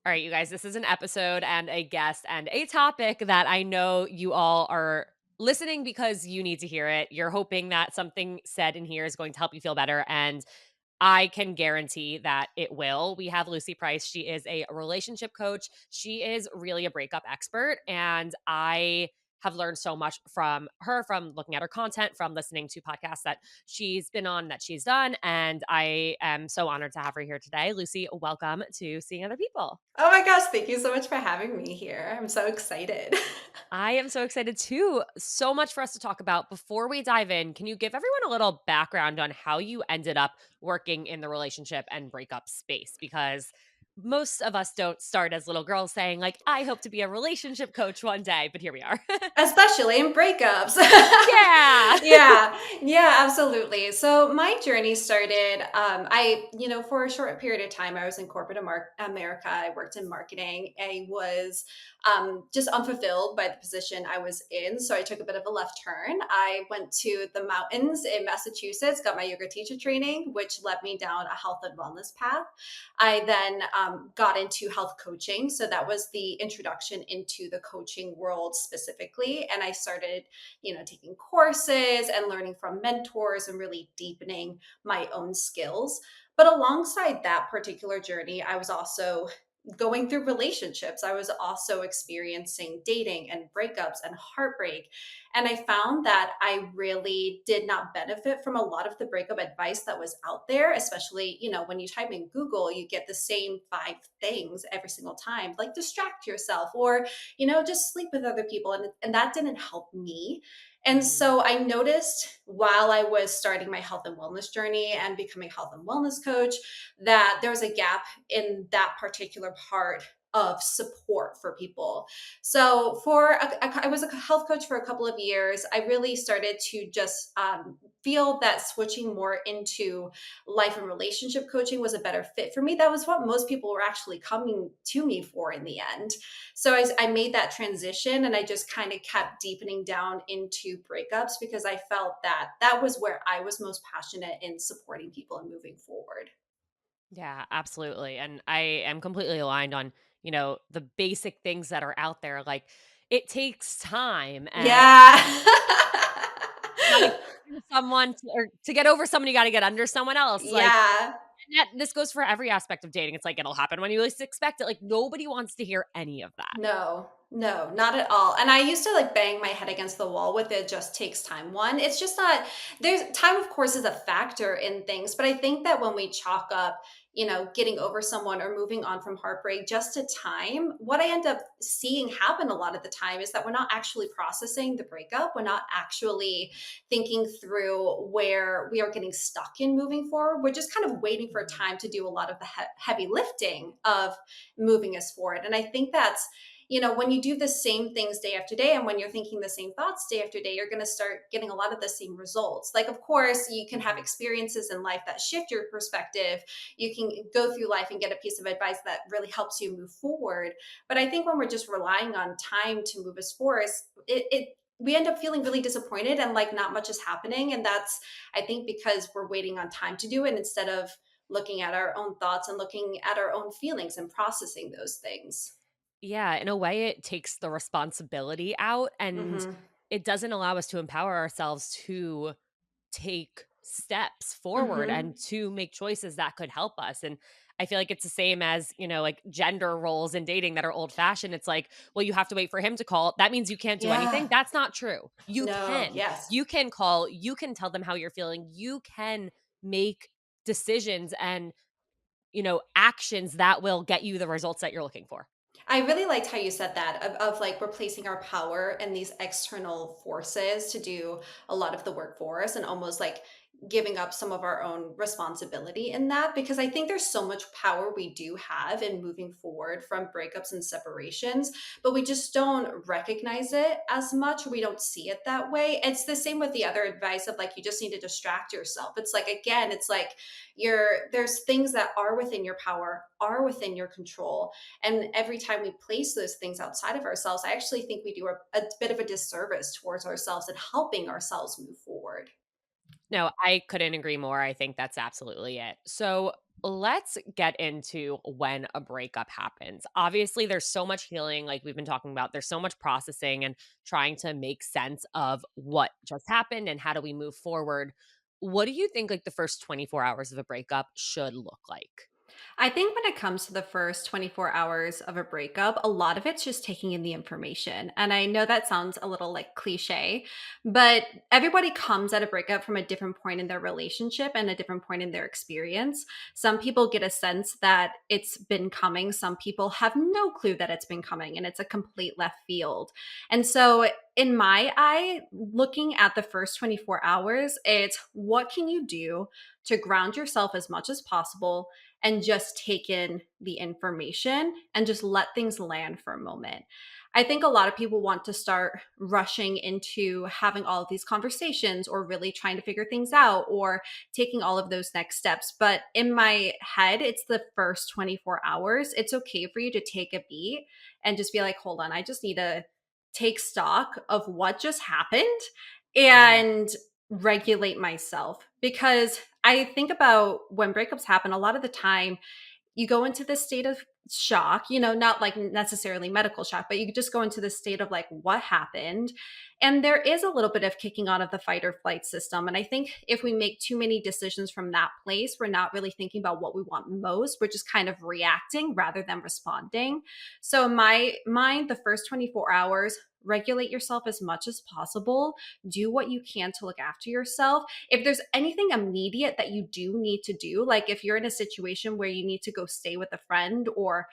All right, you guys, this is an episode and a guest and a topic that I know you all are listening because you need to hear it. You're hoping that something said in here is going to help you feel better. And I can guarantee that it will. We have Lucy Price. She is a relationship coach. She is really a breakup expert. And I have learned so much from her, from looking at her content, from listening to podcasts that she's been on, that she's done. And I am so honored to have her here today. Lucy, welcome to Seeing Other People. Oh my gosh, thank you so much for having me here. I'm so excited. I am so excited too. So much for us to talk about. Before we dive in, can you give everyone a little background on how you ended up working in the relationship and breakup space? Because most of us don't start as little girls saying, like, I hope to be a relationship coach one day, but here we are. Especially in breakups. Yeah. Yeah, yeah, absolutely. So my journey started, for a short period of time, I was in corporate America. I worked in marketing. I was just unfulfilled by the position I was in. So I took a bit of a left turn. I went to the mountains in Massachusetts, got my yoga teacher training, which led me down a health and wellness path. I then got into health coaching. So that was the introduction into the coaching world specifically. And I started, taking courses and learning from mentors and really deepening my own skills. But alongside that particular journey, I was also going through relationships. I was also experiencing dating and breakups and heartbreak. And I found that I really did not benefit from a lot of the breakup advice that was out there, especially, when you type in Google, you get the same five things every single time, like distract yourself or, just sleep with other people. And that didn't help me. And Mhm. so I noticed while I was starting my health and wellness journey and becoming a health and wellness coach that there was a gap in that particular part of support for people. So I was a health coach for a couple of years. I really started to just feel that switching more into life and relationship coaching was a better fit for me. That was what most people were actually coming to me for in the end. So I made that transition and I just kind of kept deepening down into breakups because I felt that that was where I was most passionate in supporting people and moving forward. Yeah, absolutely. And I am completely aligned on, the basic things that are out there. Like, it takes time and Yeah. gotta get through someone or to get over someone, you gotta get under someone else, like, Yeah. and that this goes for every aspect of dating. It's like, it'll happen when you least expect it, like, nobody wants to hear any of that. No, no, not at all. And I used to like bang my head against the wall with it just takes time. One, it's just not, there's time, of course, is a factor in things. But I think that when we chalk up, getting over someone or moving on from heartbreak just to time, what I end up seeing happen a lot of the time is that we're not actually processing the breakup. We're not actually thinking through where we are getting stuck in moving forward. We're just kind of waiting for Mhm. time to do a lot of the heavy lifting of moving us forward. And I think that's, when you do the same things day after day and when you're thinking the same thoughts day after day, you're going to start getting a lot of the same results. Like, of course, you can have Mhm. experiences in life that shift your perspective. You can go through life and get a piece of advice that really helps you move forward. But I think when we're just relying on time to move us forward, we end up feeling really disappointed and like not much is happening. And that's, I think, because we're waiting on time to do it instead of looking at our own thoughts and looking at our own feelings and processing those things. Yeah, in a way, it takes the responsibility out, and Mhm. it doesn't allow us to empower ourselves to take steps forward Mhm. and to make choices that could help us. And I feel like it's the same as, like gender roles in dating that are old fashioned. It's like, well, you have to wait for him to call. That means you can't do anything. Yeah. That's not true. You No. can. Yes. You can call, you can tell them how you're feeling. You can make decisions and, actions that will get you the results that you're looking for. I really liked how you said that of like replacing our power and these external forces to do a lot of the work for us and almost like giving up some of our own responsibility in that because I think there's so much power we do have in moving forward from breakups and separations, but we just don't recognize it as much. We don't see it that way. It's the same with the other advice of like you just need to distract yourself. It's like again, it's like there's things that are within your power, are within your control, and every time we place those things outside of ourselves, I actually think we do a bit of a disservice towards ourselves and helping ourselves move forward. No, I couldn't agree more. I think that's absolutely it. So let's get into when a breakup happens. Obviously, there's so much healing, like we've been talking about. There's so much processing and trying to make sense of what just happened and how do we move forward. What do you think like the first 24 hours of a breakup should look like? I think when it comes to the first 24 hours of a breakup, a lot of it's just taking in the information. And I know that sounds a little like cliche, but everybody comes at a breakup from a different point in their relationship and a different point in their experience. Some people get a sense that it's been coming, some people have no clue that it's been coming, and it's a complete left field. And so, in my eye, looking at the first 24 hours, it's what can you do to ground yourself as much as possible and just take in the information and just let things land for a moment. I think a lot of people want to start rushing into having all of these conversations or really trying to figure things out or taking all of those next steps. But in my head, it's the first 24 hours. It's okay for you to take a beat and just be like, hold on, I just need to take stock of what just happened Mhm. and regulate myself because I think about when breakups happen, a lot of the time you go into this state of shock, not like necessarily medical shock, but you just go into this state of like, what happened? And there is a little bit of kicking out of the fight or flight system. And I think if we make too many decisions from that place, we're not really thinking about what we want most. We're just kind of reacting rather than responding. So, in my mind, the first 24 hours, regulate yourself as much as possible. Do what you can to look after yourself. If there's anything immediate that you do need to do, like if you're in a situation where you need to go stay with a friend or,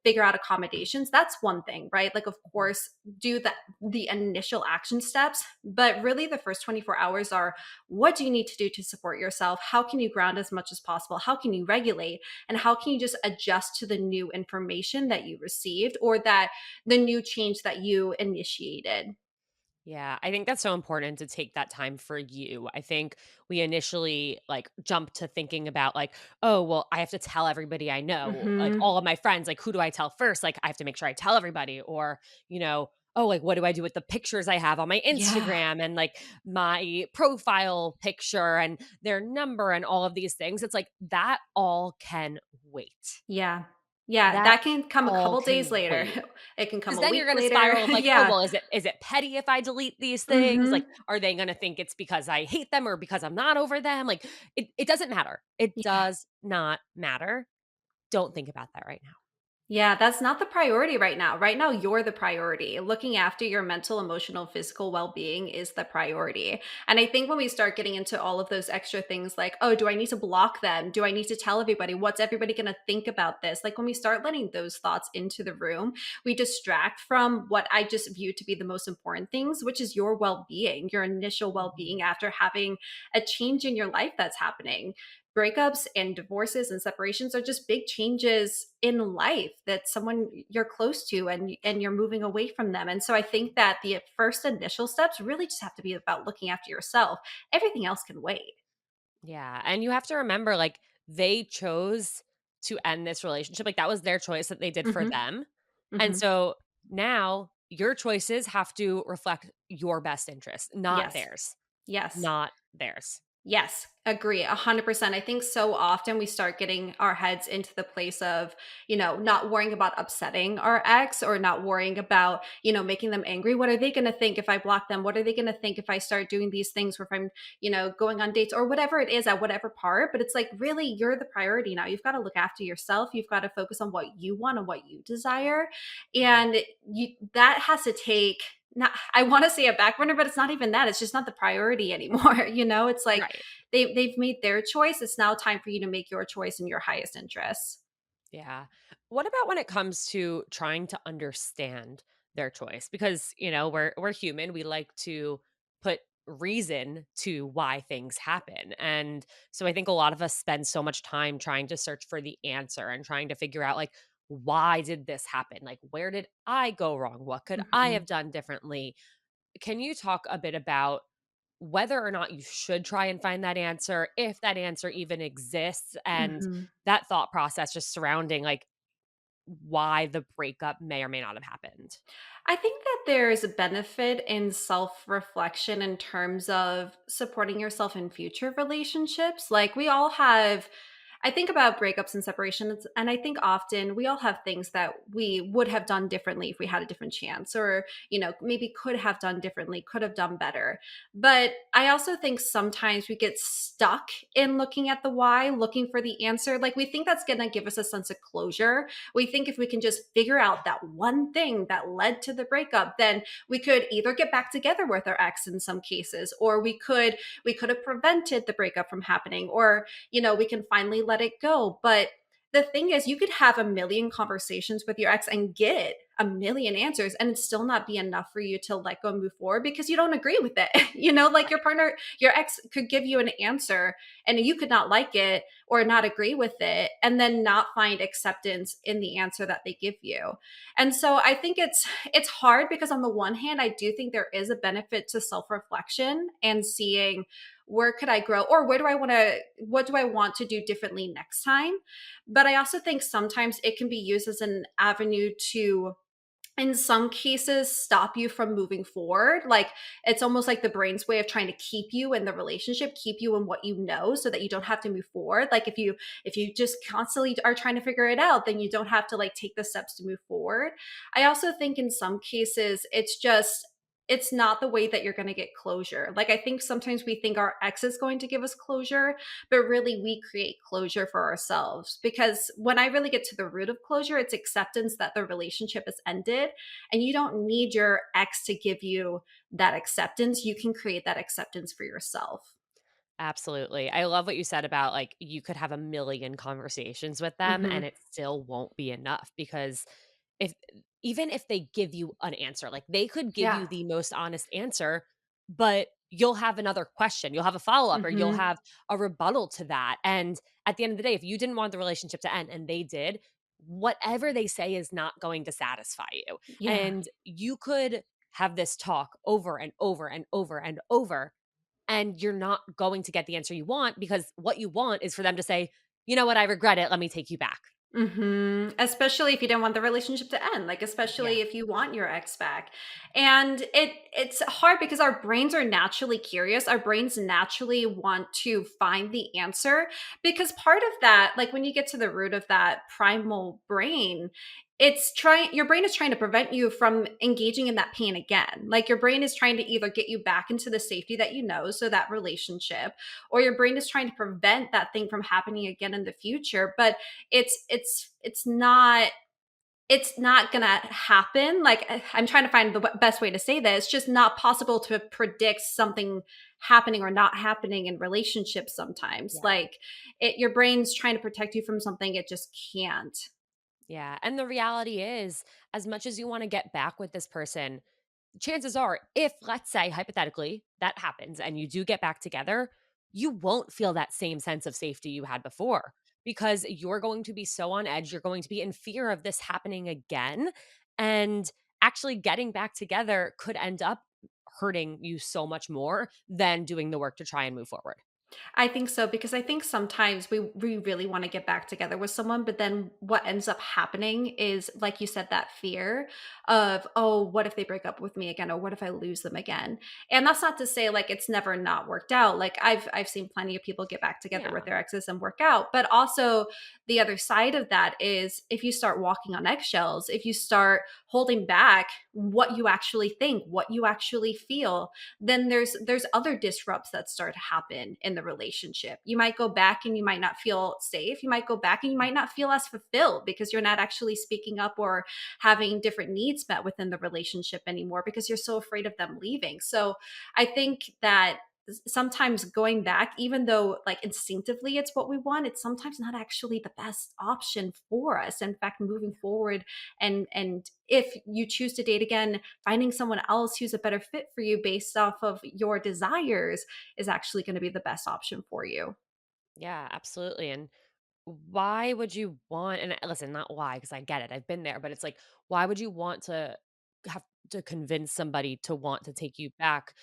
figure out accommodations, that's one thing, right? Like, of Mhm. course, do the initial action steps, but really the first 24 hours are what do you need to do to support yourself? How can you ground as much as possible? How can you regulate? And how can you just adjust to the new information that you received or that the new change that you initiated? Yeah, I think that's so important to take that time for you. I think we initially like jump to thinking about like, oh, well, I have to tell everybody I know, like Mhm. all of my friends, like who do I tell first? Like I have to make sure I tell everybody or, oh, like what do I do with the pictures I have on my Yeah. Instagram and like my profile picture and their number and all of these things. It's like that all can wait. Yeah. Yeah, That that can come a all couple days can later. wait. It can come 'Cause a then you're week gonna later. spiral of like, "Oh, Yeah. well, is it petty if I delete these things? Like, Mhm. are they gonna think it's because I hate them or because I'm not over them?" Like, it doesn't matter. It Yeah. does not matter. Don't think about that right now. Yeah, that's not the priority right now. Right now, you're the priority. Looking after your mental, emotional, physical well being is the priority. And I think when we start getting into all of those extra things like, oh, do I need to block them? Do I need to tell everybody? What's everybody going to think about this? Like when we start letting those thoughts into the room, we distract from what I just view to be the most important things, which is your well being, your initial well being Mhm. after having a change in your life that's happening. Breakups and divorces and separations are just big changes in life that someone you're close to and you're moving away from them. And so I think that the first initial steps really just have to be about looking after yourself. Everything else can wait. Yeah, and you have to remember, like, they chose to end this relationship, like, that was their choice that they did for Mhm. them, and Mhm. so now your choices have to reflect your best interest, not Yes. theirs. Yes. Not theirs. Yes, agree 100%. I think so often we start getting our heads into the place of, not worrying about upsetting our ex or not worrying about, making them angry. What are they going to think if I block them? What are they going to think if I start doing these things or if I'm, going on dates or whatever it is at whatever part? But it's like, really, you're the priority now. You've got to look after yourself. You've got to focus on what you want and what you desire. Mhm. And that has to take not I want to say a back burner, but it's not even that. It's just not the priority anymore. It's like Right. they've made their choice. It's now time for you to make your choice in your highest interests. Yeah. What about when it comes to trying to understand their choice? Because, we're human. We like to put reason to why things happen. And so I think a lot of us spend so much time trying to search for the answer and trying to figure out like why did this happen? Like where did I go wrong? What could I Mhm. have done differently? Can you talk a bit about whether or not you should try and find that answer, if that answer even exists, and Mhm. that thought process just surrounding like why the breakup may or may not have happened? I think that there's a benefit in self reflection in terms of supporting yourself in future relationships. Like, we all have I think about breakups and separations, and I think often we all have things that we would have done differently if we had a different chance, or, maybe could have done differently, could have done better. But I also think sometimes we get stuck in looking at the why, looking for the answer. Like we think that's going to give us a sense of closure. We think if we can just figure out that one thing that led to the breakup, then we could either get back together with our ex in some cases, or we could have prevented the breakup from happening, or we can finally let it go. But the thing is, you could have a million conversations with your ex and get a million answers, and it still not be enough for you to let go and move forward because you don't agree with it. Like your partner, your ex could give you an answer and you could not like it or not agree with it, and then not find acceptance in the answer that they give you. And so I think it's hard because on the one hand, I do think there is a benefit to self-reflection and seeing where could I grow, or what do I want to do differently next time. But I also think sometimes it can be used as an avenue to, in some cases, stop you from moving forward. Like it's almost like the brain's way of trying to keep you in the relationship, keep you in what you know so that you don't have to move forward. Like if you just constantly are trying to figure it out, then you don't have to like take the steps to move forward. I also think in some cases it's not the way that you're going to get closure. Like I think sometimes we think our ex is going to give us closure, but really we create closure for ourselves. Because when I really get to the root of closure, it's acceptance that the relationship has ended, and you don't need your ex to give you that acceptance. You can create that acceptance for yourself. Absolutely. I love what you said about, like, you could have a million conversations with them and Hmm. it still won't be enough because if even if they give you an answer, like, they could give Yeah. you the most honest answer, but you'll have another question. You'll have a follow-up or you'll Hmm. have a rebuttal to that, and at the end of the day, if you didn't want the relationship to end and they did, whatever they say is not going to satisfy you, Yeah. and you could have this talk over and over and over and over, and you're not going to get the answer you want because what you want is for them to say, "You know what? I regret it. Let me take you back." Especially if you don't want the relationship to end, like Yeah. especially if you want your ex back. And it's hard because our brains are naturally curious. Our brains naturally want to find the answer, because part of that, like when you get to the root of that primal brain, it's trying your brain is trying to prevent you from engaging in that pain again. Like your brain is trying to either get you back into the safety that you know, so that relationship, or your brain is trying to prevent that thing from happening again in the future. But it's not gonna happen. Like I'm trying to find the best way to say this. It's just not possible to predict something happening or not happening in relationships sometimes. Yeah. Like your brain's trying to protect you from something it just can't. Yeah, and the reality is, as much as you wanna get back with this person, chances are, if, let's say, hypothetically, that happens and you do get back together, you won't feel that same sense of safety you had before because you're going to be so on edge. You're going to be in fear of this happening again. And actually getting back together could end up hurting you so much more than doing the work to try and move forward. I think so, because I think sometimes we really want to get back together with someone, but then what ends up happening is, like you said, that fear of, oh, what if they break up with me again, or what if I lose them again? And that's not to say like it's never not worked out. Like I've seen plenty of people get back together with Yeah. their exes and work out, but also the other side of that is if you start walking on eggshells, if you start holding back what you actually think, what you actually feel, then there's other disrupts that start to happen in the relationship. You might go back and you might not feel safe. You might go back and you might not feel as fulfilled because you're not actually speaking up or having different needs met within the relationship anymore because you're so afraid of them leaving. So I think that sometimes going back, even though like instinctively it's what we want, it's sometimes not actually the best option for us. In fact, moving forward, and if you choose to date again, finding someone else who's a better fit for you based off of your desires is actually going to be the best option for you. Yeah, absolutely. And why would you want, and listen, not why, because I get it. I've been there, but it's like, why would you want to have to convince somebody to want to take you back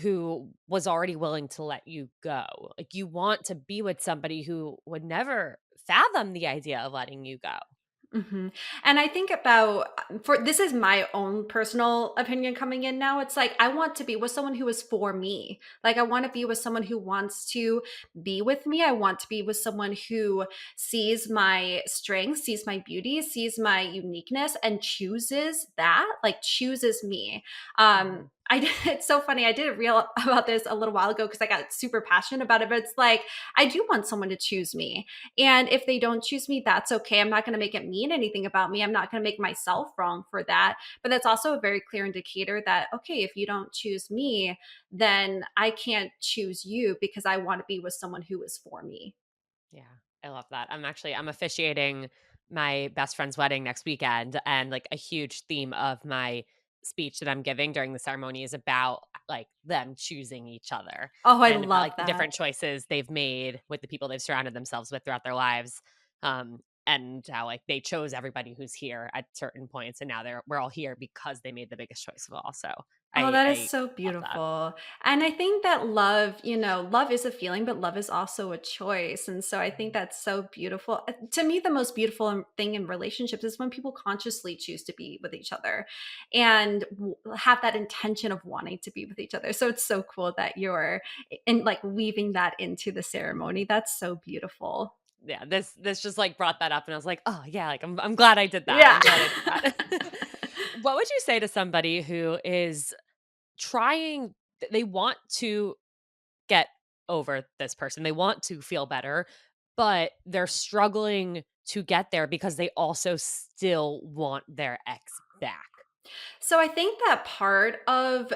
who was already willing to let you go? Like, you want to be with somebody who would never fathom the idea of letting you go. Mhm. And I think about for this is my own personal opinion coming in now. It's like I want to be with someone who is for me. Like I want to be with someone who wants to be with me. I want to be with someone who sees my strengths, sees my beauty, sees my uniqueness and chooses that, like chooses me. Mhm. I did, it's so funny. I did a reel about this a little while ago because I got super passionate about it. But it's like I do want someone to choose me, and if they don't choose me, that's okay. I'm not going to make it mean anything about me. I'm not going to make myself wrong for that. But that's also a very clear indicator that, okay, if you don't choose me, then I can't choose you because I want to be with someone who is for me. Yeah, I love that. I'm officiating my best friend's wedding next weekend, and like a huge theme of my speech that I'm giving during the ceremony is about like them choosing each other Oh, I and about love like the that. different choices they've made with the people they've surrounded themselves with throughout their lives. And how like they chose everybody who's here at certain points, and now we're all here because they made the biggest choice of all. So Oh, that is I so love that. beautiful. And I think that love, love is a feeling, but love is also a choice. And so I think Mhm. that's so beautiful. To me, the most beautiful thing in relationships is when people consciously choose to be with each other and have that intention of wanting to be with each other. So it's so cool that you're in like weaving that into the ceremony. That's so beautiful. Yeah, this just, like, brought that up, and I was like, "Oh, yeah, like, I'm glad I did that. Yeah. I'm glad I did that." What would you say to somebody who is trying they want to get over this person, they want to feel better, but they're struggling to get there because they also still want their ex back? So I think that part of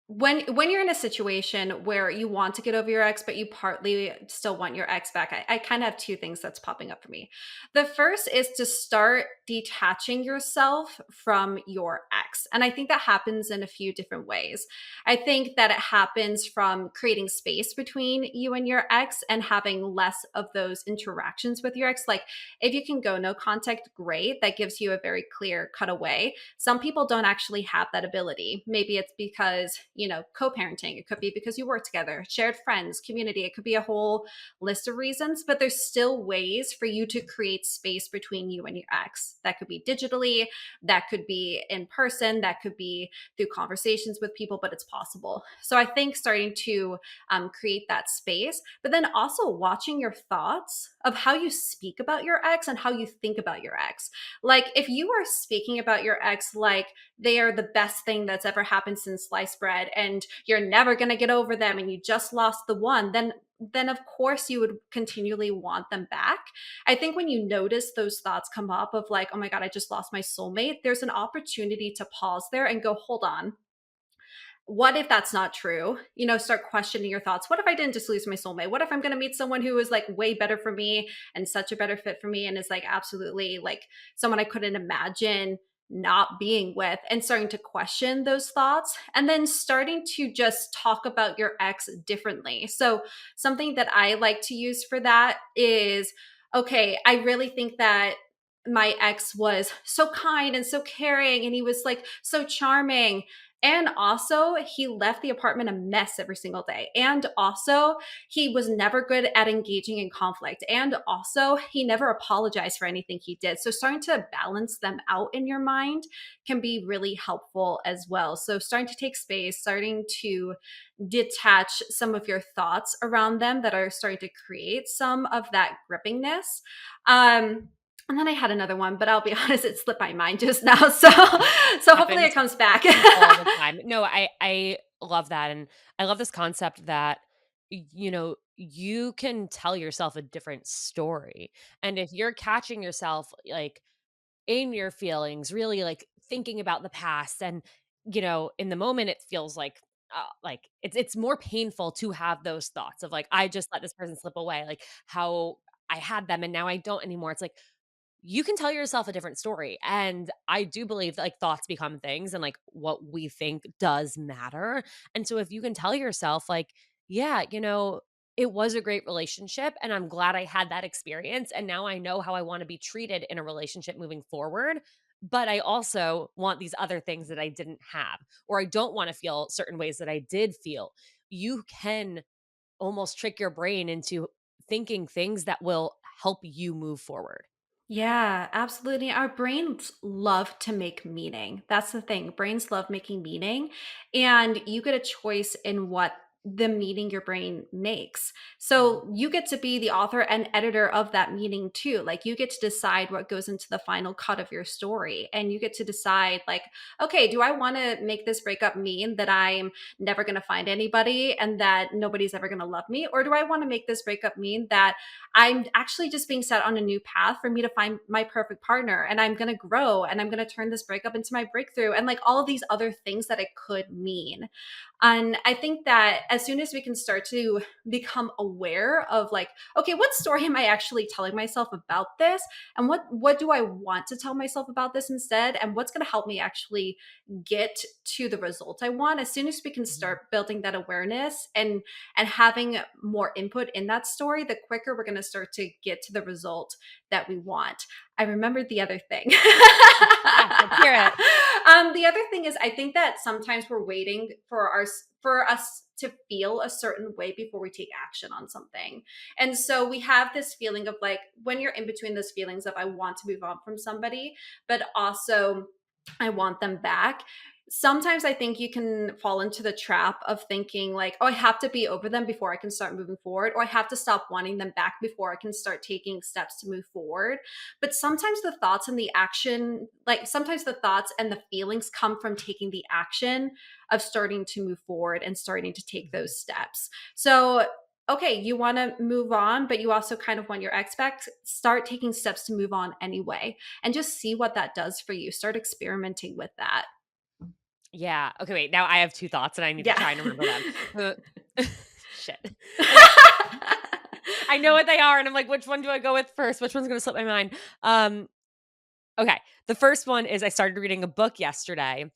when you're in a situation where you want to get over your ex, but you partly still want your ex back, I kind of have two things that's popping up for me. The first is to start detaching yourself from your ex. And I think that happens in a few different ways. I think that it happens from creating space between you and your ex and having less of those interactions with your ex. Like if you can go no contact, great. That gives you a very clear cutaway. Some people don't actually have that ability. Maybe it's because, co parenting. It could be because you work together, shared friends, community. It could be a whole list of reasons, but there's still ways for you to create space between you and your ex. That could be digitally, that could be in person, that could be through conversations with people, but it's possible. So I think starting to create that space, but then also watching your thoughts of how you speak about your ex and how you think about your ex. Like if you are speaking about your ex like they are the best thing that's ever happened since sliced bread and you're never going to get over them and you just lost the one, then of course you would continually want them back. I think when you notice those thoughts come up of like, oh my god, I just lost my soulmate, there's an opportunity to pause there and go, hold on, what if that's not true? Start questioning your thoughts. What if I didn't just lose my soulmate? What if I'm going to meet someone who is like way better for me and such a better fit for me and is like absolutely like someone I couldn't imagine not being with, and starting to question those thoughts and then starting to just talk about your ex differently. So, something that I like to use for that is, okay, I really think that my ex was so kind and so caring and he was like so charming, and also, he left the apartment a mess every single day. And also, he was never good at engaging in conflict. And also, he never apologized for anything he did. So, starting to balance them out in your mind can be really helpful as well. So, starting to take space, starting to detach some of your thoughts around them that are starting to create some of that grippingness. And then I had another one, but I'll be honest, it slipped my mind just now. So hopefully it Happens comes back. all the time. No, I love that, and I love this concept that, you can tell yourself a different story, and if you're catching yourself, like, in your feelings, really, like, thinking about the past and, in the moment, it feels like, it's more painful to have those thoughts of, like, "I just let this person slip away," like, how I had them and now I don't anymore. It's like, you can tell yourself a different story. And I do believe that like thoughts become things and like what we think does matter. And so if you can tell yourself, like, yeah, it was a great relationship and I'm glad I had that experience. And now I know how I want to be treated in a relationship moving forward. But I also want these other things that I didn't have, or I don't want to feel certain ways that I did feel. You can almost trick your brain into thinking things that will help you move forward. Yeah, absolutely. Our brains love to make meaning. That's the thing. Brains love making meaning, and you get a choice in what the meaning your brain makes. Mhm. So you get to be the author and editor of that meaning too. Like you get to decide what goes into the final cut of your story. And you get to decide, like, okay, do I want to make this breakup mean that I'm never going to find anybody and that nobody's ever going to love me? Or do I want to make this breakup mean that I'm actually just being set on a new path for me to find my perfect partner, and I'm going to grow, and I'm going to turn this breakup into my breakthrough, and like all of these other things that it could mean. And I think that as soon as we can start to become aware of, like, okay, what story am I actually telling myself about this? And what do I want to tell myself about this instead? And what's going to help me actually get to the result I want? As soon as we can Mhm. start building that awareness and having more input in that story, the quicker we're going to start to get to the result that we want. I remembered the other thing. Yeah, let's hear it. The other thing is, I think that sometimes we're waiting for us to feel a certain way before we take action on something. And so we have this feeling of, like, when you're in between those feelings of I want to move on from somebody, but also I want them back. Sometimes I think you can fall into the trap of thinking, like, oh, I have to be over them before I can start moving forward, or I have to stop wanting them back before I can start taking steps to move forward. But sometimes the thoughts and the action, like sometimes the thoughts and the feelings come from taking the action of starting to move forward and starting to take Mhm. those steps. So, okay, you want to move on, but you also kind of want your ex back. Start taking steps to move on anyway, and just see what that does for you. Start experimenting with that. Yeah. Okay, wait, now I have 2 thoughts, and I need to Yeah. try and remember them. Uh, shit. Okay. I know what they are, and I'm like, "Which one do I go with first? Which one's gonna slip my mind?" Um, okay. The first one is I started reading a book yesterday,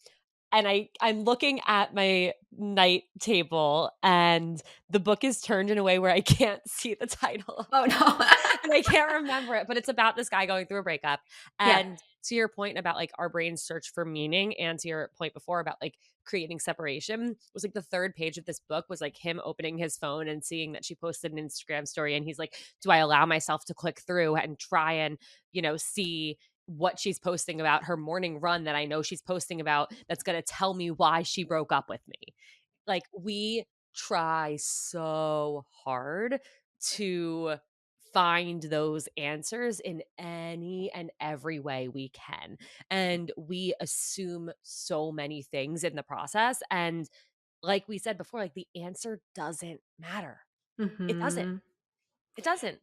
and I'm looking at my night table, and the book is turned in a way where I can't see the title. Oh no. And I can't remember it, but it's about this guy going through a breakup. Yeah. And to your point about like our brains search for meaning, and to your point before about like creating separation, was like the third page of this book was like him opening his phone and seeing that she posted an Instagram story. And he's like, do I allow myself to click through and try and, see what she's posting about her morning run that I know she's posting about that's going to tell me why she broke up with me? Like, we try so hard to find those answers in any and every way we can. And we assume so many things in the process. And like we said before, like the answer doesn't matter. It doesn't. Mhm. It doesn't.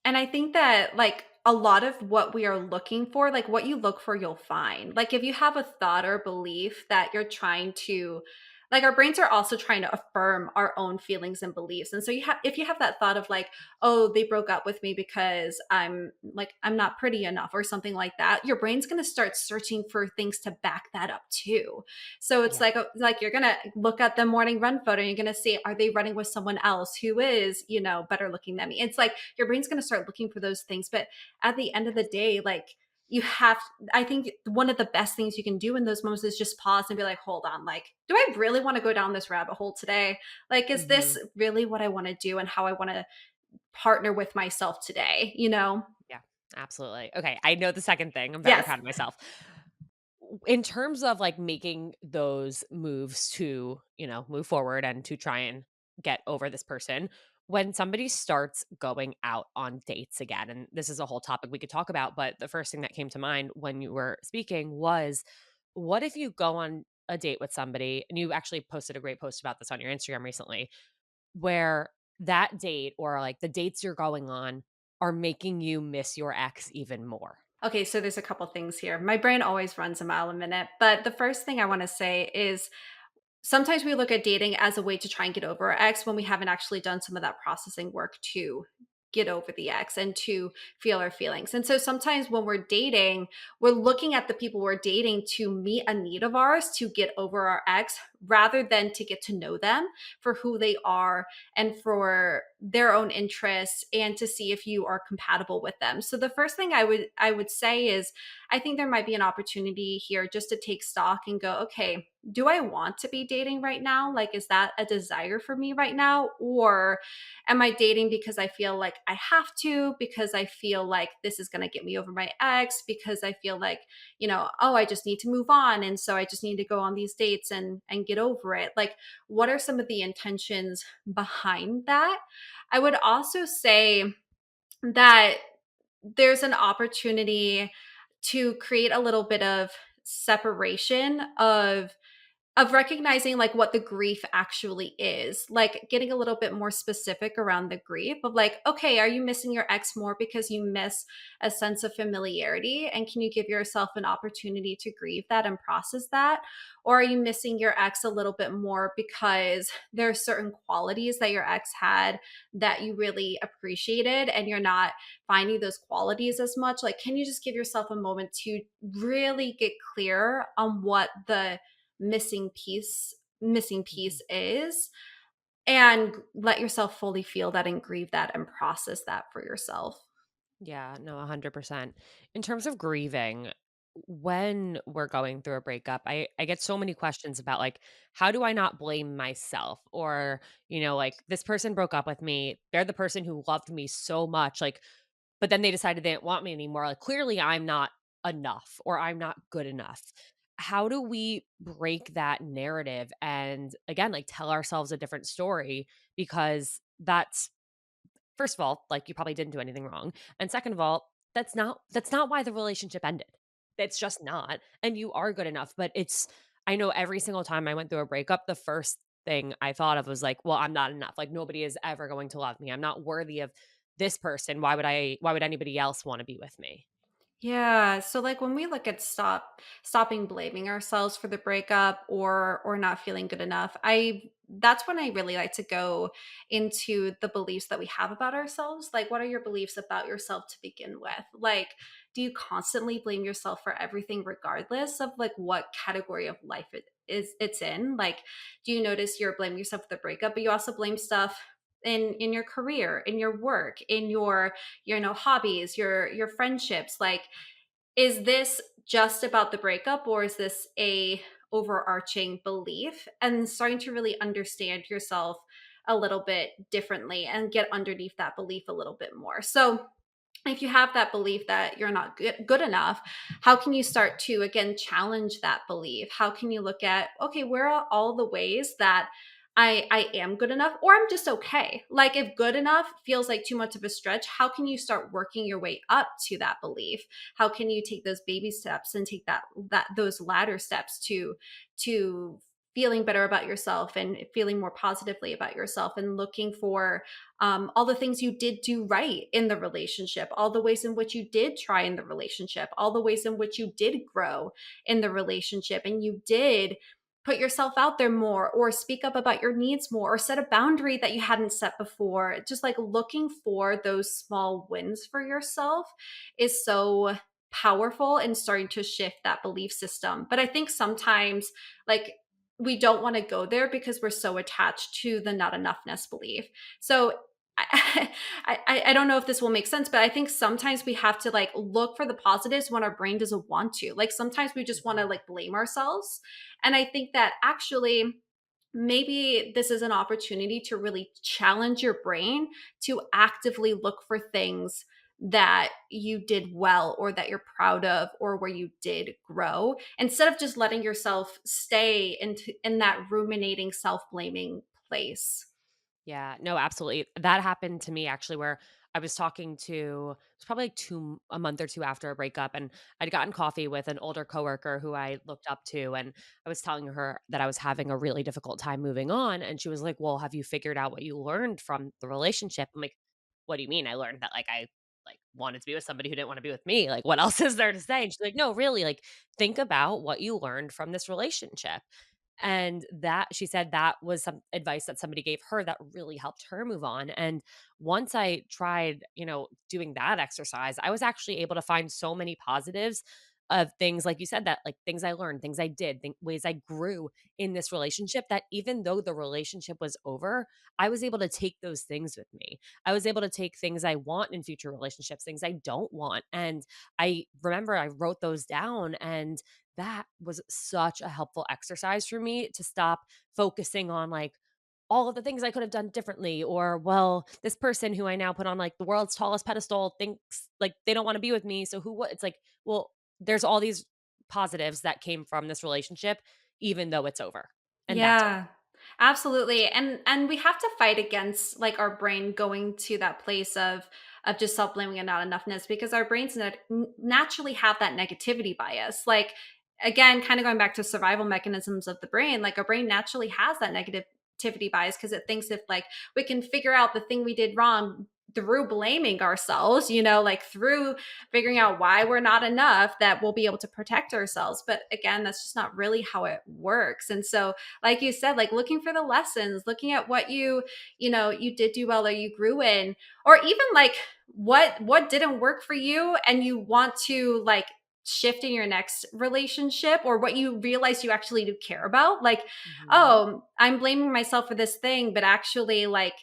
And I think that, like, a lot of what we are looking for, like, what you look for, you'll find. Like, if you have a thought or belief that you're trying to, like, our brains are also trying to affirm our own feelings and beliefs. And so if you have that thought of, like, oh, they broke up with me because I'm not pretty enough or something like that, your brain's going to start searching for things to back that up too. So it's Yeah. like you're going to look at the morning run photo and you're going to see, are they running with someone else who is, better looking than me? It's like your brain's going to start looking for those things. But at the end of the day, like, you have, I think one of the best things you can do in those moments is just pause and be like, hold on, like, do I really want to go down this rabbit hole today? Like, is Hmm. this really what I want to do and how I want to partner with myself today? Yeah. Absolutely. Okay. I know the second thing. I'm very Yes. proud of myself. In terms of like making those moves to, move forward and to try and get over this person, when somebody starts going out on dates again, and this is a whole topic we could talk about, but the first thing that came to mind when you were speaking was, what if you go on a date with somebody, and you actually posted a great post about this on your Instagram recently, where that date or like the dates you're going on are making you miss your ex even more? Okay, so there's a couple things here. My brain always runs a mile a minute, but the first thing I want to say is sometimes we look at dating as a way to try and get over our ex when we haven't actually done some of that processing work to get over the ex and to feel our feelings. And so sometimes when we're dating, we're looking at the people we're dating to meet a need of ours to get over our ex rather than to get to know them for who they are and for their own interests and to see if you are compatible with them. So the first thing I would say is I think there might be an opportunity here just to take stock and go, okay, do I want to be dating right now? Like, is that a desire for me right now? Or am I dating because I feel like I have to, because I feel like this is going to get me over my ex, because I feel like, oh, I just need to move on. And so I just need to go on these dates and get over it. Like, what are some of the intentions behind that? I would also say that there's an opportunity to create a little bit of separation of recognizing like what the grief actually is, like getting a little bit more specific around the grief of like, okay, are you missing your ex more because you miss a sense of familiarity, and can you give yourself an opportunity to grieve that and process that? Or are you missing your ex a little bit more because there are certain qualities that your ex had that you really appreciated and you're not finding those qualities as much? Like, can you just give yourself a moment to really get clear on what the missing piece is, and let yourself fully feel that and grieve that and process that for yourself. Yeah, no, 100%. In terms of grieving, when we're going through a breakup, I get so many questions about like, how do I not blame myself? Or, like this person broke up with me. They're the person who loved me so much. Like, but then they decided they didn't want me anymore. Like, clearly I'm not enough or I'm not good enough. How do we break that narrative and again, like tell ourselves a different story? Because that's first of all, like, you probably didn't do anything wrong, and second of all, that's not why the relationship ended. It's just not, and you are good enough, but I know every single time I went through a breakup, the first thing I thought of was like, "Well, I'm not enough, like, nobody is ever going to love me. I'm not worthy of this person. Why would anybody else wanna be with me?" Yeah, so like when we look at stopping blaming ourselves for the breakup or not feeling good enough, I that's when I really like to go into the beliefs that we have about ourselves. Like, what are your beliefs about yourself to begin with? Like, do you constantly blame yourself for everything regardless of like what category of life it's in? Like, do you notice you're blaming yourself for the breakup, but you also blame stuff in your career, in your work, in your hobbies, your friendships? Like, is this just about the breakup, or is this a overarching belief? And starting to really understand yourself a little bit differently and get underneath that belief a little bit more. So if you have that belief that you're not good enough, how can you start to again challenge that belief? How can you look at, okay, where are all the ways that I am good enough, or I'm just okay? Like, if good enough feels like too much of a stretch, how can you start working your way up to that belief? How can you take those baby steps and take those ladder steps to feeling better about yourself and feeling more positively about yourself, and looking for all the things you did do right in the relationship, all the ways in which you did try in the relationship, all the ways in which you did grow in the relationship, and you did put yourself out there more, or speak up about your needs more, or set a boundary that you hadn't set before. Just like looking for those small wins for yourself is so powerful in starting to shift that belief system. But I think sometimes, like, we don't want to go there because we're so attached to the not enoughness belief. So I, I don't know if this will make sense, but I think sometimes we have to like look for the positives when our brain doesn't want to. Like, sometimes we just want to Mhm. like blame ourselves. And I think that actually maybe this is an opportunity to really challenge your brain to actively look for things that you did well, or that you're proud of, or where you did grow, instead of just letting yourself stay in that ruminating self-blaming place. Yeah, no, absolutely. That happened to me actually where I was talking to it was probably like a month or two after a breakup, and I'd gotten coffee with an older coworker who I looked up to, and I was telling her that I was having a really difficult time moving on, and she was like, "Well, have you figured out what you learned from the relationship?" I'm like, "What do you mean? I learned that like I like wanted to be with somebody who didn't want to be with me. Like what else is there to say?" And she's like, "No, really, like think about what you learned from this relationship." And that she said that was some advice that somebody gave her that really helped her move on. And once I tried, doing that exercise, I was actually able to find so many positives of things like you said, that like things I learned, things I did, ways I grew in this relationship, that even though the relationship was over, I was able to take those things with me. I was able to take things I want in future relationships, things I don't want. And I remember I wrote those down, and that was such a helpful exercise for me to stop focusing on like all of the things I could have done differently, or well, this person who I now put on like the world's tallest pedestal thinks like they don't want to be with me. So who what it's like, well, there's all these positives that came from this relationship, even though it's over. And that's okay. Yeah. Absolutely. And we have to fight against like our brain going to that place of just self-blaming and not enoughness, because our brains naturally have that negativity bias. Like again, kind of going back to survival mechanisms of the brain, like our brain naturally has that negativity bias because it thinks if like we can figure out the thing we did wrong through blaming ourselves, like through figuring out why we're not enough, that we'll be able to protect ourselves. But again, that's just not really how it works. And so like you said, like looking for the lessons, looking at what you did do well or you grew in, or even like what didn't work for you and you want to like shift in your next relationship, or what you realize you actually do care about. Like, Mhm. oh, I'm blaming myself for this thing, but actually like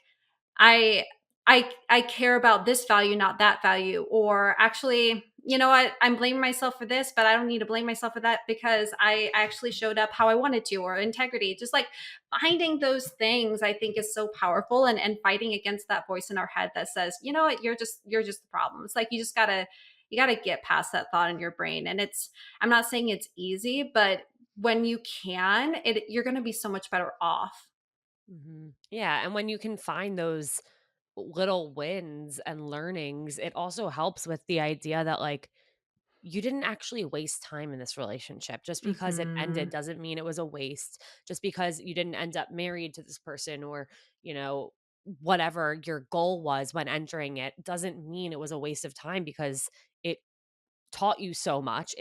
I I care about this value, not that value. Or actually, you know what? I'm blaming myself for this, but I don't need to blame myself for that because I actually showed up how I wanted to, or integrity. Just like finding those things, I think is so powerful, and fighting against that voice in our head that says, you know what, you're just the problem. It's like you gotta get past that thought in your brain. And I'm not saying it's easy, but when you can, you're gonna be so much better off. Mhm. Yeah, and when you can find those little wins and learnings, it also helps with the idea that like you didn't actually waste time in this relationship. Just because it ended Hmm. doesn't mean it was a waste. Just because you didn't end up married to this person, or, you know, whatever your goal was when entering it, doesn't mean it was a waste of time, because it taught you so much.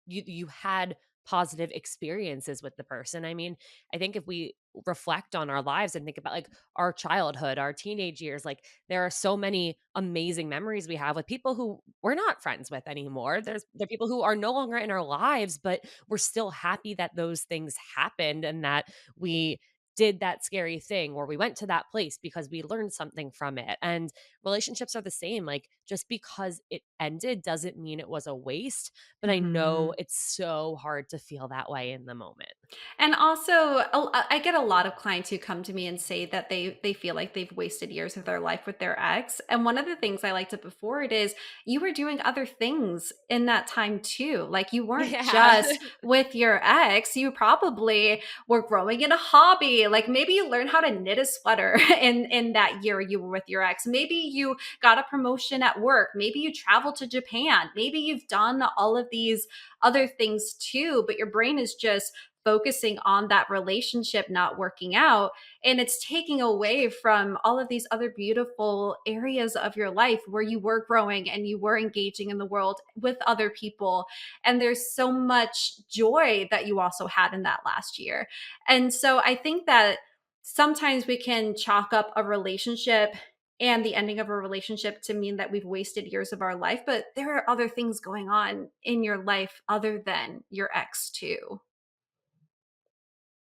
You had positive experiences with the person. I mean, I think if we reflect on our lives and think about like our childhood, our teenage years, like there are so many amazing memories we have with people who we're not friends with anymore. There are people who are no longer in our lives, but we're still happy that those things happened, and that we did that scary thing, or we went to that place because we learned something from it. And relationships are the same. Like, just because it ended doesn't mean it was a waste, but I know Hmm. it's so hard to feel that way in the moment. And also, I get a lot of clients who come to me and say that they feel like they've wasted years of their life with their ex. And one of the things I like to put forward is you were doing other things in that time too. Like you weren't Yeah. just with your ex, you probably were growing in a hobby. Like maybe you learned how to knit a sweater in that year you were with your ex. Maybe you got a promotion at work. Maybe you traveled to Japan. Maybe you've done all of these other things too, but your brain is just focusing on that relationship not working out, and it's taking away from all of these other beautiful areas of your life where you were growing and you were engaging in the world with other people. And there's so much joy that you also had in that last year. And so I think that sometimes we can chalk up a relationship and the ending of a relationship to mean that we've wasted years of our life, but there are other things going on in your life other than your ex too.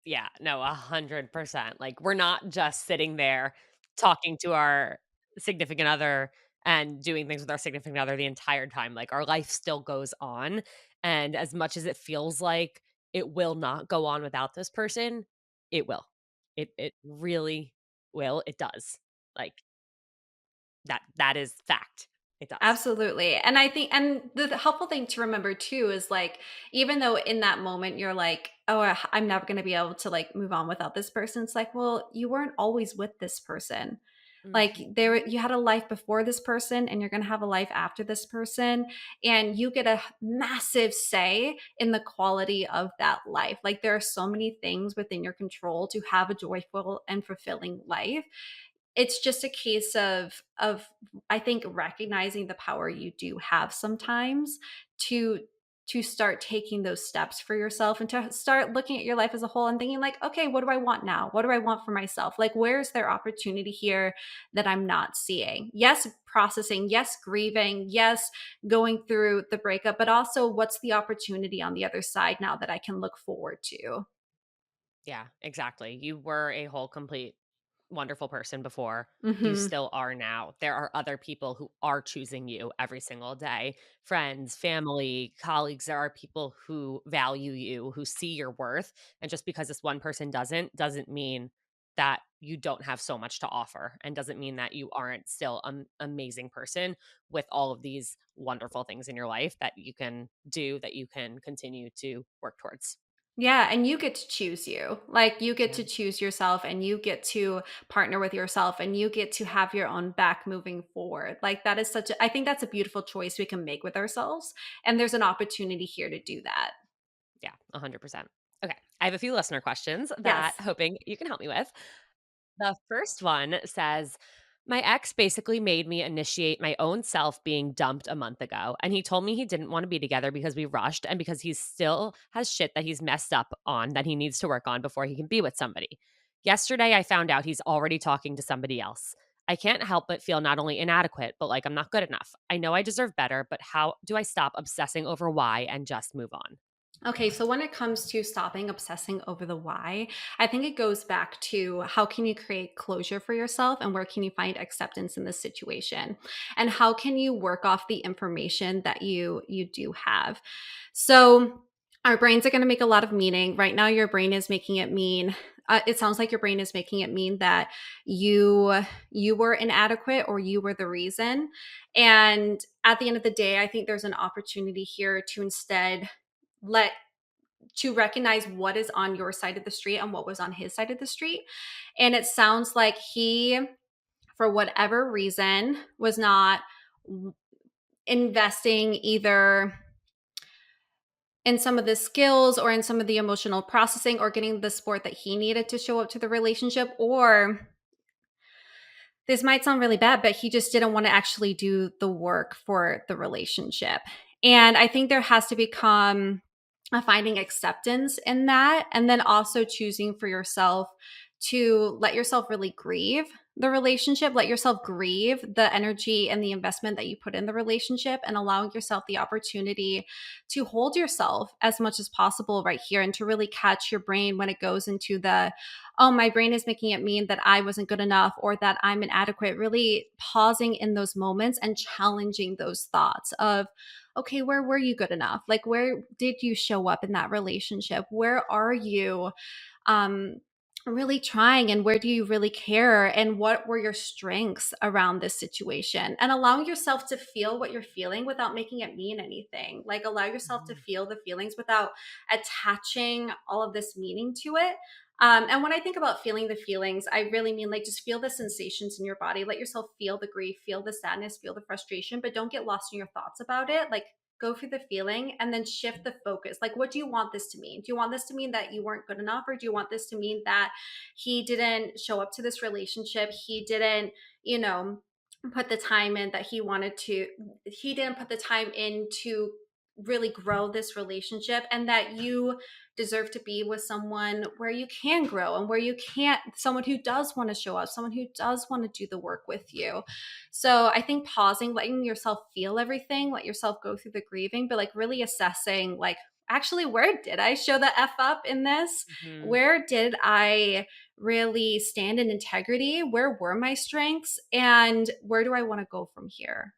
Yeah, no, 100%. Like, we're not just sitting there talking to our significant other and doing things with our significant other the entire time. Like, our life still goes on, and as much as it feels like it will not go on without this person, it will. It really will. It does. Like, that is fact. It does. Absolutely. And I think, and the helpful thing to remember too is like, even though in that moment you're like, oh, I'm never going to be able to like move on without this person. It's like, well, you weren't always with this person. Like Mhm. you had a life before this person and you're going to have a life after this person, and you get a massive say in the quality of that life. Like there are so many things within your control to have a joyful and fulfilling life. It's just a case of I think recognizing the power you do have sometimes to to start taking those steps for yourself and to start looking at your life as a whole and thinking like, okay, what do I want now? What do I want for myself? Like, where's there opportunity here that I'm not seeing? Yes, processing, yes, grieving, yes, going through the breakup, but also what's the opportunity on the other side now that I can look forward to? Yeah, exactly. You were a whole, complete, wonderful person before. You Hmm. still are now. There are other people who are choosing you every single day, friends, family, colleagues. There are people who value you, who see your worth. And just because this one person doesn't mean that you don't have so much to offer, and doesn't mean that you aren't still an amazing person with all of these wonderful things in your life that you can do, that you can continue to work towards. Yeah, and you get to choose you. Like, you get Yeah. to choose yourself and you get to partner with yourself and you get to have your own back moving forward. Like, that is such a, I think that's a beautiful choice we can make with ourselves. And there's an opportunity here to do that. Yeah, 100%. Okay, I have a few listener questions that Yes. hoping you can help me with. The first one says, my ex basically made me initiate my own self being dumped a month ago. And he told me he didn't want to be together because we rushed and because he still has shit that he's messed up on that he needs to work on before he can be with somebody. Yesterday, I found out he's already talking to somebody else. I can't help but feel not only inadequate, but like I'm not good enough. I know I deserve better, but how do I stop obsessing over why and just move on? Okay, so when it comes to stopping obsessing over the why, I think it goes back to how can you create closure for yourself and where can you find acceptance in this situation? And how can you work off the information that you do have? So our brains are going to make a lot of meaning. Right now your brain is making it mean it sounds like your brain is making it mean that you were inadequate or you were the reason. And at the end of the day, I think there's an opportunity here to instead let to recognize what is on your side of the street and what was on his side of the street. And it sounds like he, for whatever reason, was not investing either in some of the skills or in some of the emotional processing or getting the support that he needed to show up to the relationship, or this might sound really bad, but he just didn't want to actually do the work for the relationship. And I think there has to become finding acceptance in that. And then also choosing for yourself to let yourself really grieve the relationship, let yourself grieve the energy and the investment that you put in the relationship, and allowing yourself the opportunity to hold yourself as much as possible right here and to really catch your brain when it goes into the, oh, my brain is making it mean that I wasn't good enough or that I'm inadequate, really pausing in those moments and challenging those thoughts of, okay, where were you good enough? Like, where did you show up in that relationship? Where are you? Um, really trying, and where do you really care, and what were your strengths around this situation, and allowing yourself to feel what you're feeling without making it mean anything. Like, allow yourself to Mhm. feel the feelings without attaching all of this meaning to it. And when I think about feeling the feelings, I really mean like just feel the sensations in your body. Let yourself feel the grief, feel the sadness, feel the frustration, but don't get lost in your thoughts about it. Like, go through the feeling and then shift the focus. Like, what do you want this to mean? Do you want this to mean that you weren't good enough? Or do you want this to mean that he didn't show up to this relationship? He didn't, you know, put the time in that he wanted to, he didn't put the time in to really grow this relationship, and that you deserve to be with someone where you can grow and where you can't, someone who does want to show up, someone who does want to do the work with you. So I think pausing, letting yourself feel everything, let yourself go through the grieving, but like really assessing, like, actually, where did I show the F up in this? Mhm. Where did I really stand in integrity? Where were my strengths? And where do I want to go from here?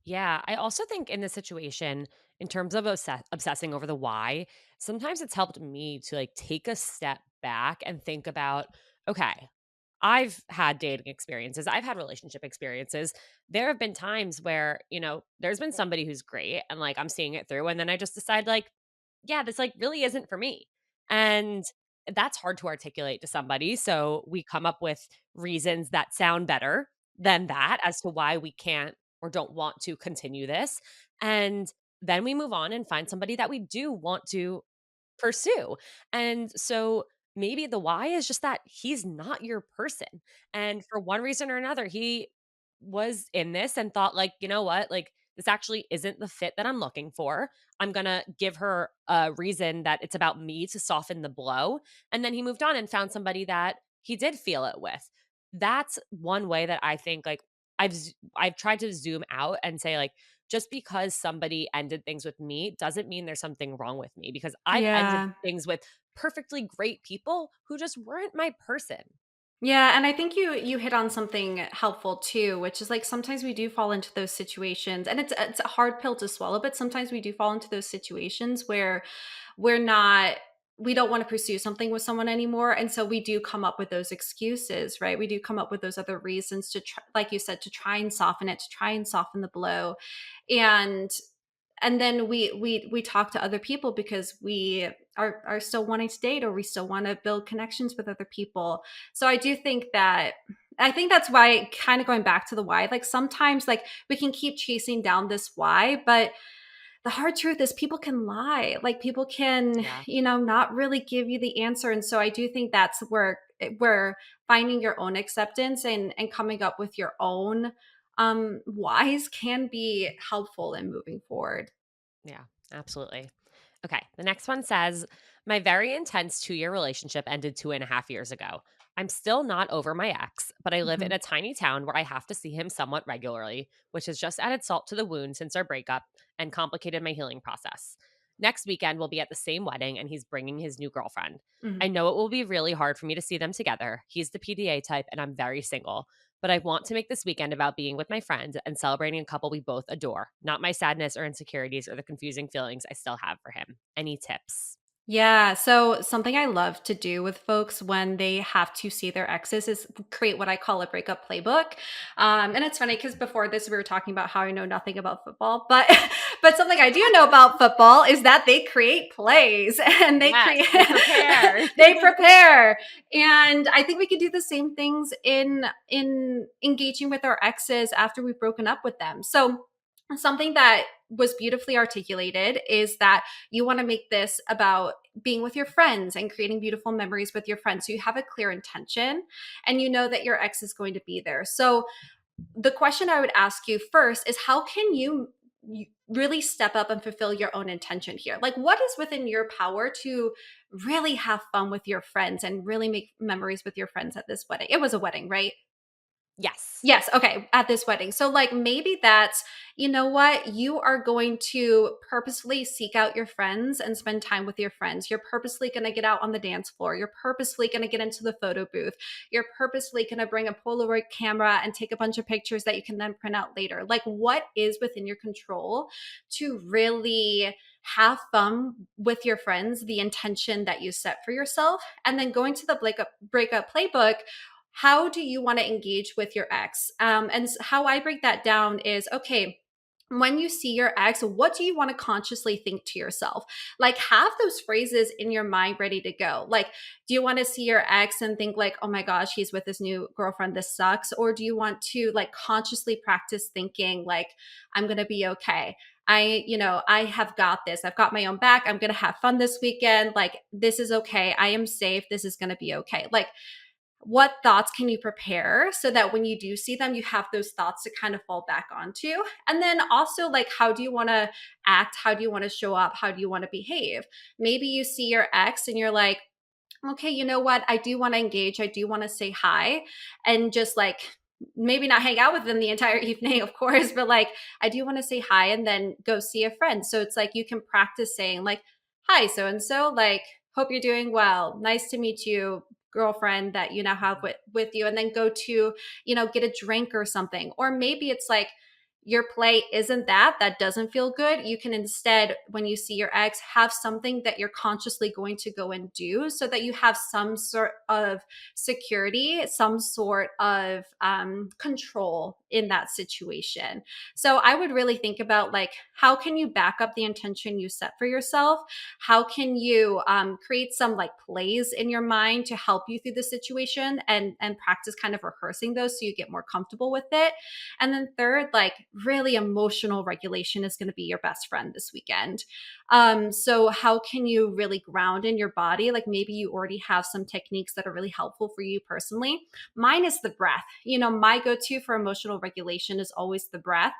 Yeah, I also think in this situation, in terms of obsessing over the why, sometimes it's helped me to like take a step back and think about, okay, I've had dating experiences, I've had relationship experiences. There have been times where, there's been somebody who's great and like I'm seeing it through. And then I just decide, like, yeah, this like really isn't for me. And that's hard to articulate to somebody. So we come up with reasons that sound better than that as to why we can't or don't want to continue this. And then we move on and find somebody that we do want to pursue. And so maybe the why is just that he's not your person. And for one reason or another, he was in this and thought, like, you know what? Like, this actually isn't the fit that I'm looking for. I'm going to give her a reason that it's about me to soften the blow. And then he moved on and found somebody that he did feel it with. That's one way that I think like I've tried to zoom out and say like just because somebody ended things with me doesn't mean there's something wrong with me because I've ended Yeah. things with perfectly great people who just weren't my person. Yeah, and I think you hit on something helpful too, which is like sometimes we do fall into those situations, and it's a hard pill to swallow, but sometimes we do fall into those situations where we're not we don't want to pursue something with someone anymore, and so we do come up with those excuses, right? We do come up with those other reasons to try, like you said, to try and soften it, to try and soften the blow. And then we talk to other people because we are still wanting to date, or we still want to build connections with other people. So I think that's why, kind of going back to the why, like sometimes like we can keep chasing down this why, but the hard truth is people can lie. Like people can, Yeah. not really give you the answer. And so I do think that's where finding your own acceptance and coming up with your own whys can be helpful in moving forward. Yeah, absolutely. Okay. The next one says, my very intense 2 year relationship ended 2.5 years ago. I'm still not over my ex, but I live in Mhm. a tiny town where I have to see him somewhat regularly, which has just added salt to the wound since our breakup and complicated my healing process. Next weekend, we'll be at the same wedding and he's bringing his new girlfriend. I Mhm. know it will be really hard for me to see them together. He's the PDA type and I'm very single, but I want to make this weekend about being with my friends and celebrating a couple we both adore, not my sadness or insecurities or the confusing feelings I still have for him. Any tips? Yeah. So something I love to do with folks when they have to see their exes is create what I call a breakup playbook. And it's funny because before this we were talking about how I know nothing about football, but but something I do know about football is that they create plays and they Yes, create they prepare. they prepare. And I think we could do the same things in engaging with our exes after we've broken up with them. So something that was beautifully articulated is that you want to make this about being with your friends and creating beautiful memories with your friends. So you have a clear intention and you know that your ex is going to be there. So the question I would ask you first is how can you really step up and fulfill your own intention here? Like what is within your power to really have fun with your friends and really make memories with your friends at this wedding? It was a wedding, right? Yes. Yes, okay, at this wedding. So, like, maybe that's, you know what, you are going to purposefully seek out your friends and spend time with your friends. You're purposely going to get out on the dance floor. You're purposely going to get into the photo booth. You're purposely going to bring a Polaroid camera and take a bunch of pictures that you can then print out later. Like, what is within your control to really have fun with your friends, the intention that you set for yourself? And then going to the breakup playbook, how do you want to engage with your ex? How I break that down is okay. When you see your ex, what do you want to consciously think to yourself? Like, have those phrases in your mind ready to go. Like, do you want to see your ex and think, like, oh my gosh, he's with his new girlfriend, this sucks? Or do you want to, like, consciously practice thinking, like, I'm going to be okay? I have got this. I've got my own back. I'm going to have fun this weekend. Like, this is okay. I am safe. This is going to be okay. Like, what thoughts can you prepare so that when you do see them, you have those thoughts to kind of fall back onto? And then also, like, how do you want to act? How do you want to show up? How do you want to behave? Maybe you see your ex and you're like, okay, you know what? I do want to engage. I do want to say hi and just like maybe not hang out with them the entire evening, of course, but like I do want to say hi and then go see a friend. So it's like you can practice saying, like, hi, so and so, like, hope you're doing well. Nice to meet you, girlfriend that you now have with you. And then go to, get a drink or something. Or maybe it's like, your play isn't that doesn't feel good. You can instead, when you see your ex, have something that you're consciously going to go and do so that you have some sort of security, some sort of control in that situation. So I would really think about, like, how can you back up the intention you set for yourself? How can you create some like plays in your mind to help you through the situation and practice kind of rehearsing those so you get more comfortable with it? And then third, like, really emotional regulation is going to be your best friend this weekend. So how can you really ground in your body? Like maybe you already have some techniques that are really helpful for you personally. Mine is the breath. My go-to for emotional regulation is always the breath.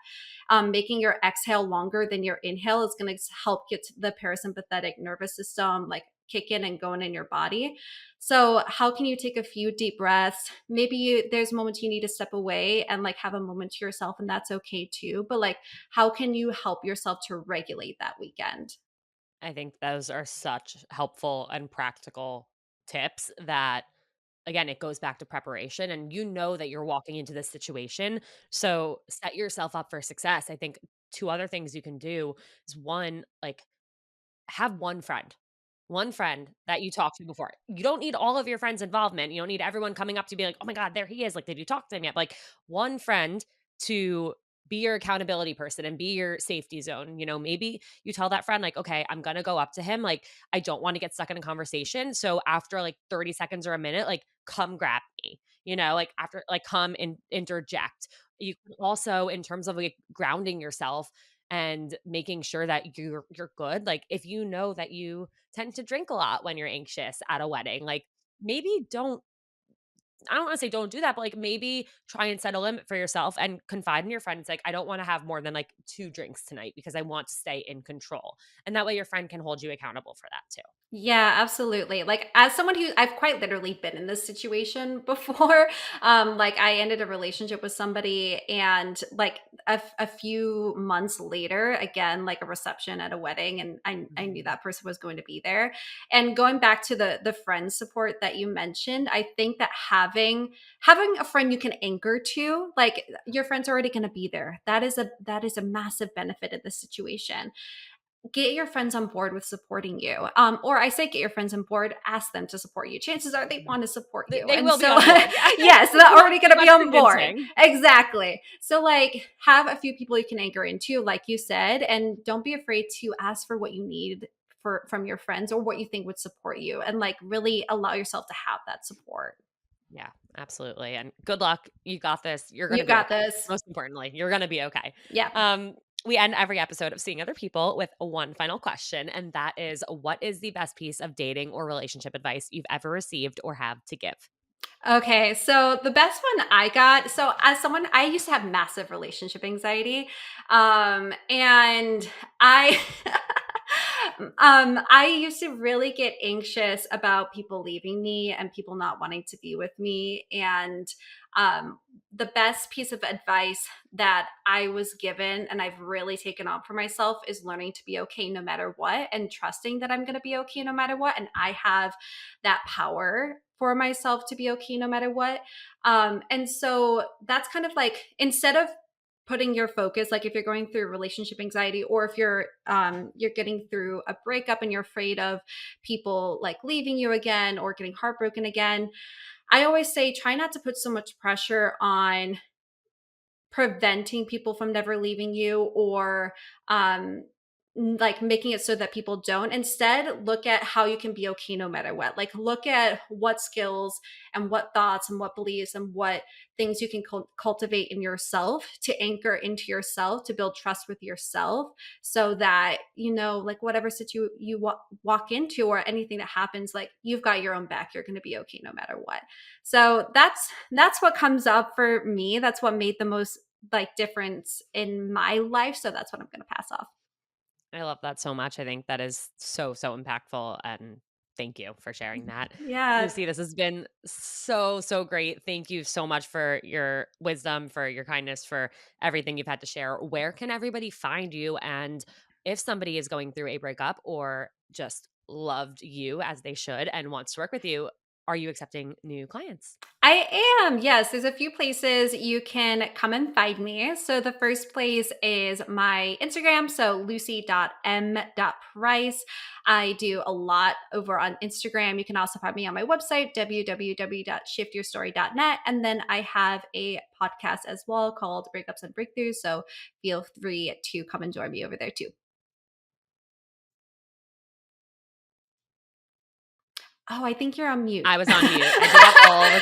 Making your exhale longer than your inhale is going to help get the parasympathetic nervous system like kick in and going in your body. So, how can you take a few deep breaths? Maybe there's moments you need to step away and like have a moment to yourself, and that's okay too. But like, how can you help yourself to regulate that weekend? I think those are such helpful and practical tips that, again, it goes back to preparation, and you know that you're walking into this situation, so set yourself up for success. I think 2 other things you can do is, 1, like, have one friend that you talked to before. You don't need all of your friends' involvement. You don't need everyone coming up to be like, "Oh my god, there he is. Like, did you talk to him yet?" Like, one friend to be your accountability person and be your safety zone. Maybe you tell that friend, like, "Okay, I'm gonna go up to him. Like, I don't want to get stuck in a conversation. So after like 30 seconds or a minute, like, come grab me. Like after, like, come and interject." You can also, in terms of like grounding yourself and making sure that you're good. Like, if you know that you tend to drink a lot when you're anxious at a wedding, like, maybe don't I don't want to say don't do that, but like maybe try and set a limit for yourself and confide in your friend. It's like, I don't want to have more than like 2 drinks tonight because I want to stay in control. And that way your friend can hold you accountable for that too. Yeah, absolutely. Like as someone who I've quite literally been in this situation before. Like I ended a relationship with somebody and like a few months later, again, like a reception at a wedding, and I knew Mhm. that person was going to be there. And going back to the friend support that you mentioned, I think that having a friend you can anchor to, like your friend's already going to be there. That is a massive benefit of this situation. Get your friends on board with supporting you. Or I say get your friends on board, ask them to support you. Chances are they Mhm. want to support They, you. they And will be so, on board. Yeah. yes, they're It's not already going too to be much on board. convincing. Exactly. So, like, have a few people you can anchor into, like you said, and don't be afraid to ask for what you need from your friends or what you think would support you, and like really allow yourself to have that support. Yeah, absolutely, and good luck. You got this. You're gonna You be got okay. this. Most importantly, you're gonna be okay. Yeah. We end every episode of Seeing Other People with one final question, and that is, what is the best piece of dating or relationship advice you've ever received or have to give? Okay, so the best one I got, so as someone, I used to have massive relationship anxiety. And I I used to really get anxious about people leaving me and people not wanting to be with me. And the best piece of advice that I was given and I've really taken on for myself is learning to be okay no matter what, and trusting that I'm going to be okay no matter what. And I have that power for myself to be okay no matter what. And so that's kind of like, instead of putting your focus, like if you're going through relationship anxiety, or if you're getting through a breakup and you're afraid of people like leaving you again or getting heartbroken again, I always say try not to put so much pressure on preventing people from never leaving you, or like making it so that people don't. Instead, look at how you can be okay no matter what. Like look at what skills and what thoughts and what beliefs and what things you can cultivate in yourself to anchor into yourself, to build trust with yourself, so that like whatever situation you walk into or anything that happens, like you've got your own back. You're going to be okay no matter what. So that's what comes up for me. That's what made the most like difference in my life. So that's what I'm going to pass off. I love that so much. I think that is so, so impactful, and thank you for sharing that. Yeah. Lucy, this has been so, so great. Thank you so much for your wisdom, for your kindness, for everything you've had to share. Where can everybody find you? And if somebody is going through a breakup or just loved you as they should and wants to work with you, are you accepting new clients? I am. Yes, there's a few places you can come and find me. So the first place is my Instagram, so lucy.m.price. I do a lot over on Instagram. You can also find me on my website, www.shiftyourstory.net. And then I have a podcast as well called Breakups and Breakthroughs. So feel free to come and join me over there too. Oh, I think you're on mute. I was on mute. I do that all the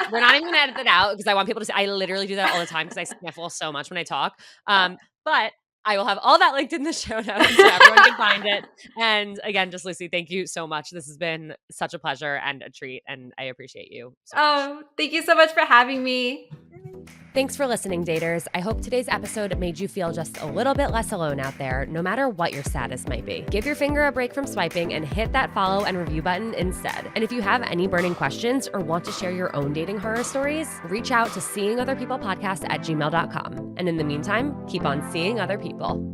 time. We're not even gonna edit that out because I want people to see I literally do that all the time because I sniffle so much when I talk. But I will have all that linked in the show notes so everyone can find it. And again, just Lucy, thank you so much. This has been such a pleasure and a treat, and I appreciate you so much. Oh, thank you so much for having me. Thanks for listening, daters. I hope today's episode made you feel just a little bit less alone out there, no matter what your status might be. Give your finger a break from swiping and hit that follow and review button instead. And if you have any burning questions or want to share your own dating horror stories, reach out to seeingotherpeoplepodcast@gmail.com. And in the meantime, keep on seeing other people.